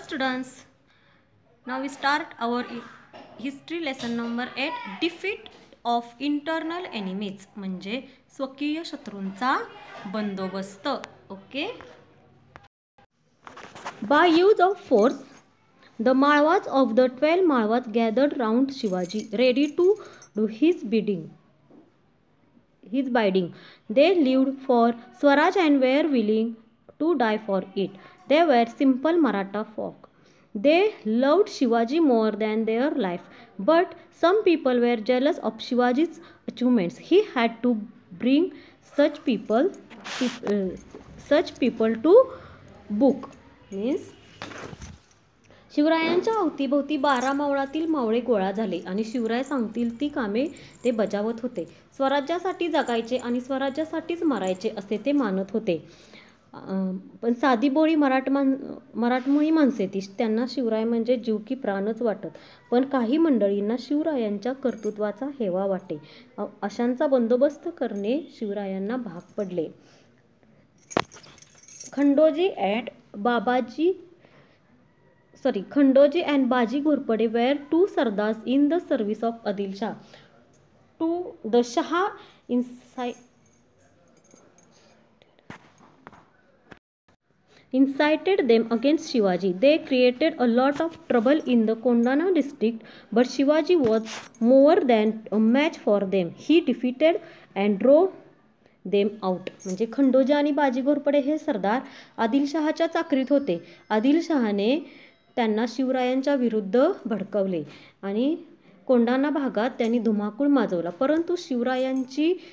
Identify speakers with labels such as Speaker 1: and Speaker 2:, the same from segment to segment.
Speaker 1: students, now we start our history lesson number 8, defeat of internal enemies, म्हणजे स्वकीय शत्रूंचा बंदोबस्त. Okay. By use of force, the Malwas of the 12 Malwas gathered round Shivaji, ready to do his bidding. They lived for Swaraj and were willing to die for it. They were simple Maratha folk. They loved Shivaji more than their life. But some people were jealous of Shivaji's achievements. He had to bring such people to book. Means शिवरायांच्या अवतीभोवती 12 मावळातील मावळे गोळा झाले आणि शिवराय सांगतील ती कामे ते बजावत होते. स्वराज्यासाठी जगायचे आणि स्वराज्यासाठीच मरायचे असे ते मानत होते. पण साधी बोळी मराठमोळी माणसे ती, त्यांना शिवराय म्हणजे जीव की प्राणच वाटत. पण काही मंडळींना शिवरायांच्या कर्तृत्वाचा हेवा वाटे. अशांचा बंदोबस्त करणे शिवरायांना भाग पडले. Khandoji and Baji Ghorpade were two sardars in the service of Adil Shah. The Shah incited them against Shivaji. They created a lot of trouble in the Kondana district, but Shivaji was more than a match for them. He defeated and drove them out. म्हणजे खंडोजी आणि बाजी घोरपडे हे सरदार आदिलशहाच्या चाकरीत होते. आदिलशहाने त्यांना शिवरायांच्या विरुद्ध भडकवले आणि कोंडाणा भागात त्यांनी धुमाकूळ माजवला. परंतु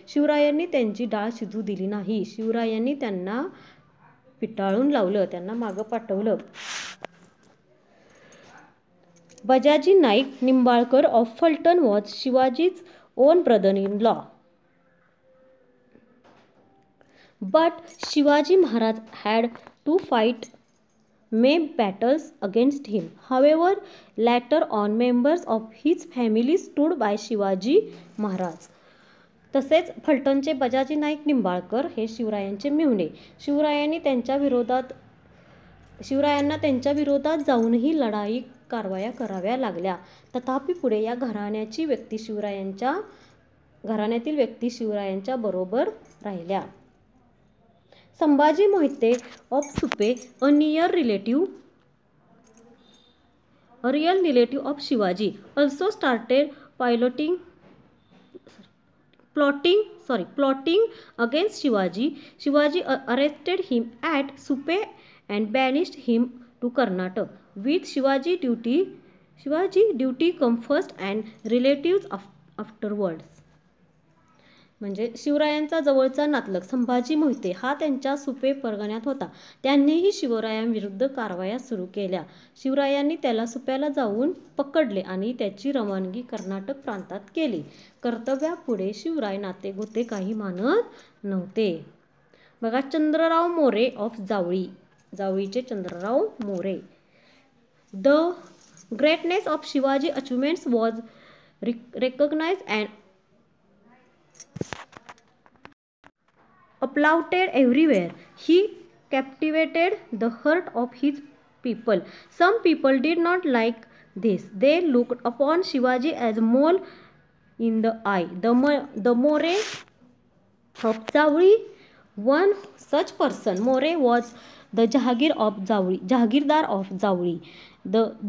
Speaker 1: शिवरायांनी त्यांची डाळ शिजू दिली नाही. शिवरायांनी त्यांना पिटाळून लावलं, त्यांना मागं पाठवलं. Bajaji Naik Nimbalkar of Phaltan was Shivaji's own brother in law. But Shivaji Maharaj had to fight many battles against him. However, later on members of his family stood by Shivaji Maharaj. तसेच फलटणचे बजाजी नाईक निंबाळकर हे शिवरायांचे मेहुणे. शिवरायांना त्यांच्या विरोधात जाऊनही लढाई कारवाया कराव्या लागल्या. तथापि पुढे या घराण्यातील व्यक्ती शिवरायांच्या बरोबर राहिल्या. Sambhaji Mohite of Supe, a real relative of Shivaji, also started plotting against Shivaji. Shivaji arrested him at Supe and banished him to Karnataka. With Shivaji duty come first and relatives afterwards. म्हणजे शिवरायांचा जवळचा नातलग संभाजी मोहिते हा त्यांच्या सुपे परगण्यात होता. त्यांनीही शिवरायांविरुद्ध कारवाया सुरू केल्या. शिवरायांनी त्याला सुप्याला जाऊन पकडले आणि त्याची रवानगी कर्नाटक प्रांतात केली. कर्तव्यापुढे शिवराय नातेगोते काही मानत नव्हते. बघा, चंद्रराव मोरे ऑफ जावळीचे Chandrarao More. The greatness of Shivaji achievements was recognized and applauded everywhere. He captivated the heart of his people. Some people did not like this. They looked upon Shivaji as mole in the eye. The More of Zawri, one such person. More was the Jagirdar of Zawri.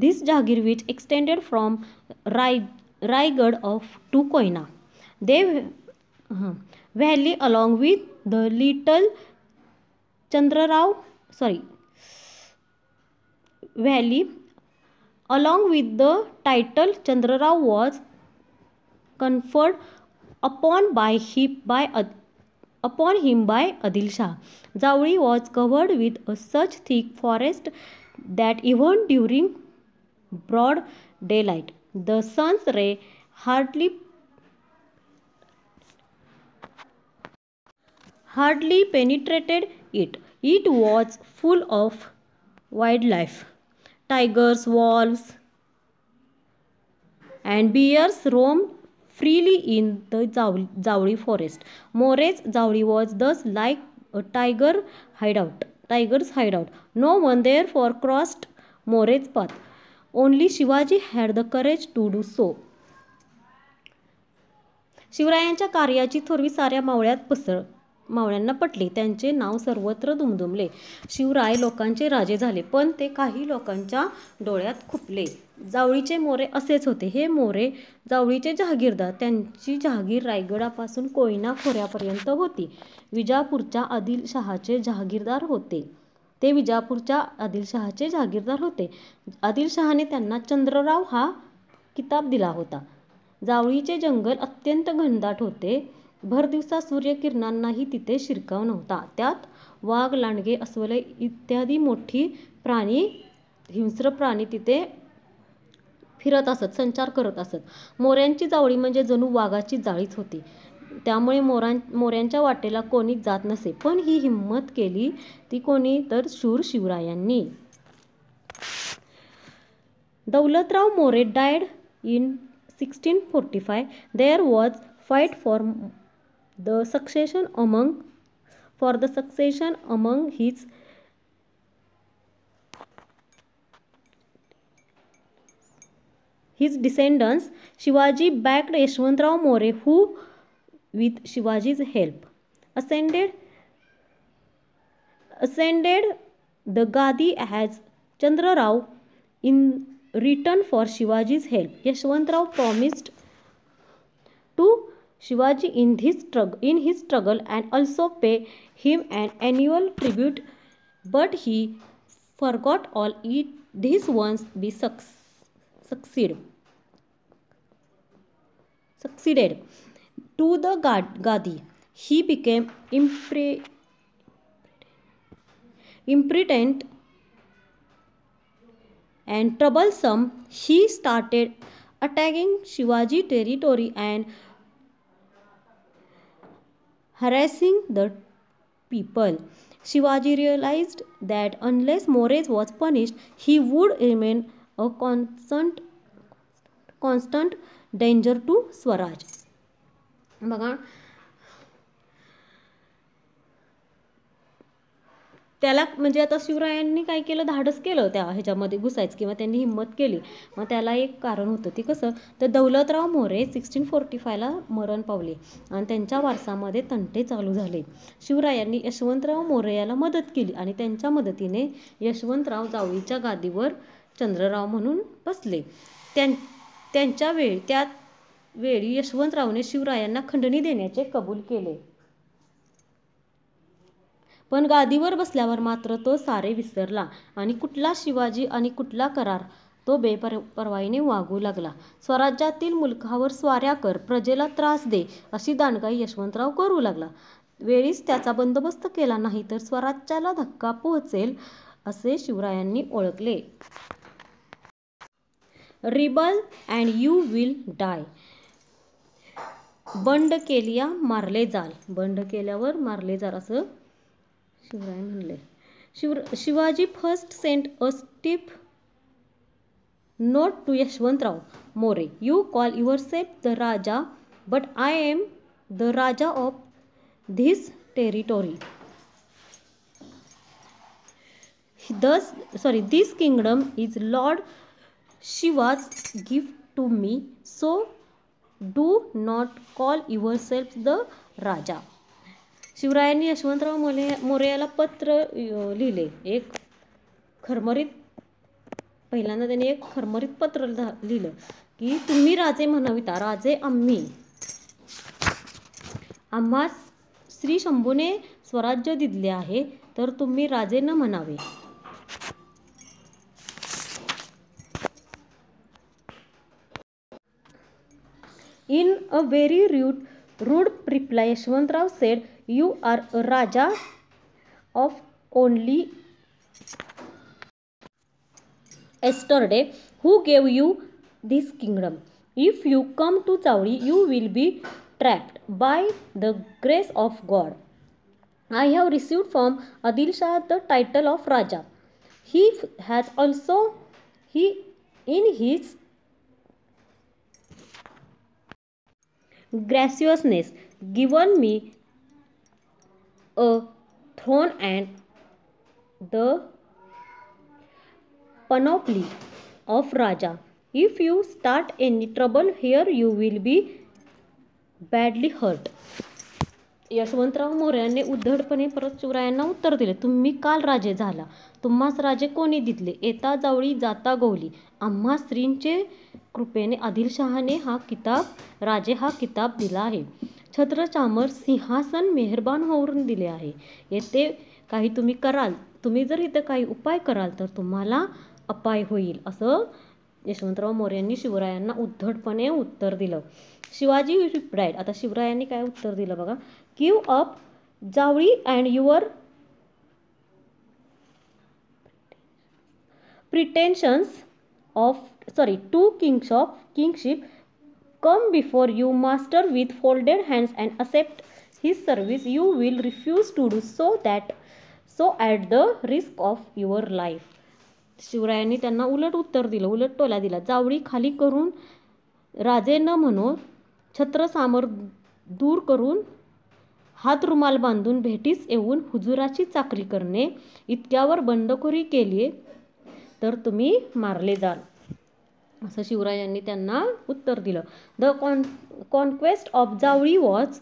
Speaker 1: This Jagir which extended from Raigad to Koina. They valley along with the little valley along with the title Chandrarao was conferred upon him by Adil Shah. Zawri was covered with such thick forest that even during broad daylight the sun's ray hardly penetrated it. It was full of wildlife. Tigers, wolves, and bears roamed freely in the Zawri forest. More's Zawri was thus like a tiger's hideout. No one therefore crossed More's path. Only Shivaji had the courage to do so. शिवरायांच्या कार्याची थोरवी साऱ्या मावळ्यांना पटली. त्यांचे नाव सर्वत्र दुमदुमले. शिवराय लोकांचे राजे झाले, पण ते काही लोकांच्या डोळ्यात खुपले. जावळीचे मोरे असेच होते. हे मोरे जावळीचे जहागीरदार. त्यांची जहागीर रायगडापासून कोयना खोऱ्यापर्यंत होती. विजापूरच्या आदिलशहाचे जहागीरदार होते ते विजापूरच्या आदिलशहाचे जहागीरदार होते. आदिलशहाने त्यांना चंद्रराव हा किताब दिला होता. जावळीचे जंगल अत्यंत घनदाट होते. भर दिवसा सूर्यकिरणांनाही तिथे शिरकाव नव्हता. त्यात वाघ, लांडगे, अस्वले इत्यादी मोठी प्राणी, हिंस्र प्राणी तिथे फिरत असत, संचार करत असत. मोऱ्यांची जावळी म्हणजे जणू वाघाची जाळीच होती. त्यामुळे मोऱ्यांच्या वाटेला कोणी जात नसे. पण ही हिंमत केली ती कोणी तर शूर शिवरायांनी. Daulatrao More died in 1645. There was fight for the succession among his descendants. Shivaji backed Yashwantrao More, who with Shivaji's help ascended the Gadi as Chandra Rao. In return for Shivaji's help, Yashwantrao promised to Shivaji in his struggle and also pay him an annual tribute, but he forgot all this once he succeeded to the Gadi. He became impotent and troublesome. He started attacking Shivaji territory and harassing the people. Shivaji realized that unless More's was punished, he would remain a constant danger to Swaraj. बघा, त्याला म्हणजे आता शिवरायांनी काय केलं, धाडस केलं त्या ह्याच्यामध्ये घुसायचं किंवा त्यांनी हिंमत केली. मग त्याला एक कारण होतं. ते कसं, तर दौलतराव मोरे 1645ला मरण पावले आणि त्यांच्या वारसामध्ये तंटे चालू झाले. शिवरायांनी यशवंतराव मोरे याला मदत केली आणि त्यांच्या मदतीने यशवंतराव जावळीच्या गादीवर चंद्रराव म्हणून बसले. त्या वेळी यशवंतरावने शिवरायांना खंडणी देण्याचे कबूल केले. पण गादीवर बसल्यावर मात्र तो सारे विसरला आणि कुठला शिवाजी आणि कुठला करार, तो बेपरवाईने वागू लागला. स्वराज्यातील मुलखावर स्वाऱ्या कर, प्रजेला त्रास दे अशी दांडगाई यशवंतराव करू लागला. वेळीच त्याचा बंदोबस्त केला नाही तर स्वराज्याला धक्का पोहोचेल असे शिवरायांनी ओळखले. रिबल अँड यू विल डाय. बंड केलिया मारले जाल. बंड केल्यावर मारले जाल असं शिवराय म्हणले. Shivaji first sent a stiff note to Yashwantrao More. You call yourself the raja, but I am the raja of this territory. This kingdom is Lord Shiva's gift to me, so do not call yourself the Raja. शिवरायांनी यशवंतराव मोरे याला पत्र लिहिले. पहिल्यांदा त्यांनी एक खरमरीत पत्र लिहिलं की तुम्ही राजे म्हणाविता, राजे आम्हा श्री शंभूने स्वराज्य दिले आहे, तर तुम्ही राजे न म्हणावे. In a very rude reply, Yashwantrao said, "You are a Raja of only yesterday. Who gave you this kingdom? If you come to Zawli, you will be trapped by the grace of God. I have received from Adil Shah the title of Raja. He has also in his graciousness given me a throne and the panoply of Raja. If you start any trouble here, you will be badly hurt. Yashwantrao मोर्याने उद्धटपणे परत शिवरायांना उत्तर दिले, तुम्ही काल राजे झाला, तुम्हास राजे कोणी दिले? येता जावळी जाता गवली. आम्हा स्त्रींचे कृपेने आदिलशहाने हा किताब राजे हा किताब दिला आहे. छत्र चामर सिंहासन मेहरबान होऊन दिले आहे. येथे काही तुम्ही कराल, तुम्ही जर इथे काही उपाय कराल तर तुम्हाला अपाय होईल, असं यशवंतराव मोर्यांनी शिवरायांना उद्धटपणे उत्तर दिलं. शिवाजी रिप्लाइड. आता शिवरायांनी काय उत्तर दिलं बघा. Give up Javli and your pretensions to kingship. Come before you master with folded hands and accept his service. You will refuse to do so at the risk of your life. शिवरायांनी त्यांना उलट उत्तर दिलं, उलट टोला दिला. जावळी खाली करून राजे न म्हणो, छत्र सामर दूर करून, हात रुमाल बांधून भेटीस येऊन हुजुराची चाकरी करणे इतक्यावर बंडखोरी केली तर तुम्ही मारले जाल, असं शिवरायांनी त्यांना उत्तर दिलं. The conquest of Javali was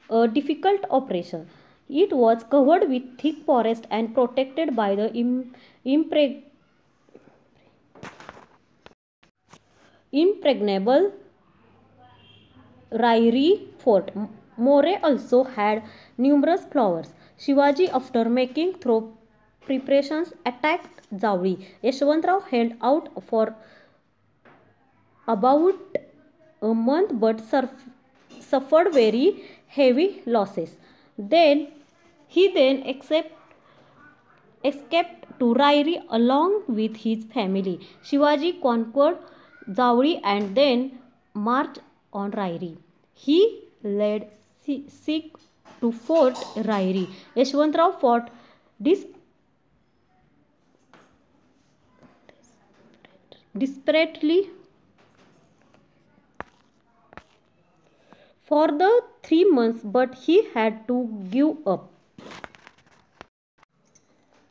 Speaker 1: a difficult operation. It was covered with thick forest and protected by the impregnable Rairi fort. More also had numerous flowers. Shivaji, after making thorough preparations, attacked Zawli. Yashwantrao held out for about a month but suffered very heavy losses. He escaped to Rairi along with his family. Shivaji conquered Zawli and then marched on Rairi. He led Sikh to Fort Rairi. Yashwantrao fought desperately for the 3 months, but he had to give up.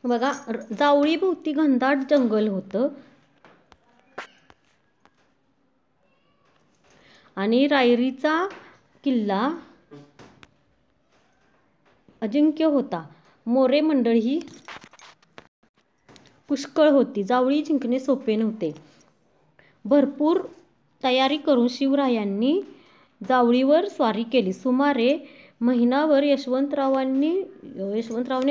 Speaker 1: बघा, जावळी भोवती घनदाट जंगल होतं आणि रायरीचा किल्ला अजिंक्य होता. मोरे मंडळी ही पुष्कळ होती. जावळी जिंकणे सोपे नव्हते. भरपूर तयारी करून शिवरायांनी जावळीवर स्वारी केली. सुमारे महिनाभर यशवंतरावने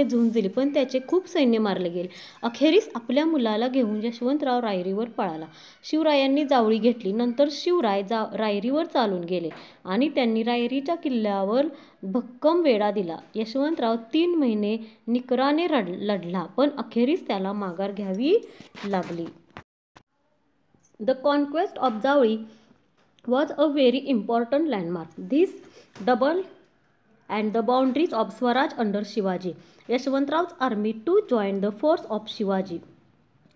Speaker 1: झुंज दिली, पण त्याचे खूप सैन्य मारले गेले. अखेरीस आपल्या मुलाला घेऊन यशवंतराव रायरीवर पळाला. शिवरायांनी जावळी घेतली. नंतर शिवराय रायरीवर चालून गेले आणि त्यांनी रायरीच्या किल्ल्यावर भक्कम वेढा दिला. यशवंतराव 3 महिने निकराने लढला, पण अखेरीस त्याला माघार घ्यावी लागली. The conquest of Javali was a very important landmark. This doubled and the boundaries of Swaraj under Shivaji. Yashwantraw's army too joined the force of Shivaji.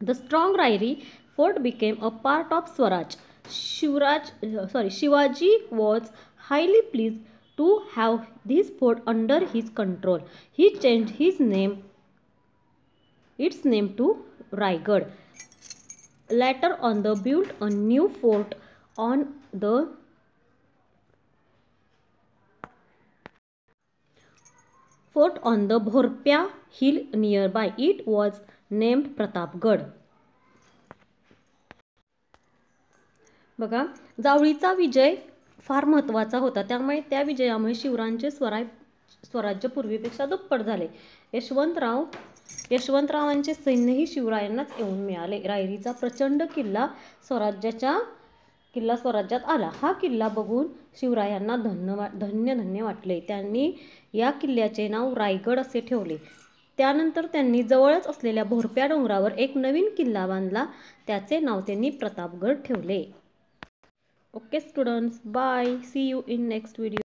Speaker 1: The strong Rairi fort became a part of Swaraj. Shivaji was highly pleased to have this fort under his control. He changed its name to Raigad. Later on, they built a new fort on the Bhorpya hill nearby. It was named Pratapgarh. बघा, जावळीचा विजय फार महत्त्वाचा होता. त्यामुळे त्या विजयामुळे शिवरायांचे स्वराज्य पूर्वीपेक्षा दुप्पट झाले. यशवंतरावांचे सैन्यही शिवरायांनाच येऊन मिळाले. रायरीचा प्रचंड किल्ला स्वराज्यात आला. हा किल्ला बघून शिवरायांना धन्य वाटले. त्यांनी या किल्ल्याचे नाव रायगड असे ठेवले. त्यानंतर त्यांनी जवळच असलेल्या भोरप्या डोंगरावर एक नवीन किल्ला बांधला. त्याचे नाव त्यांनी प्रतापगड ठेवले. Okay students, bye. See you in next video.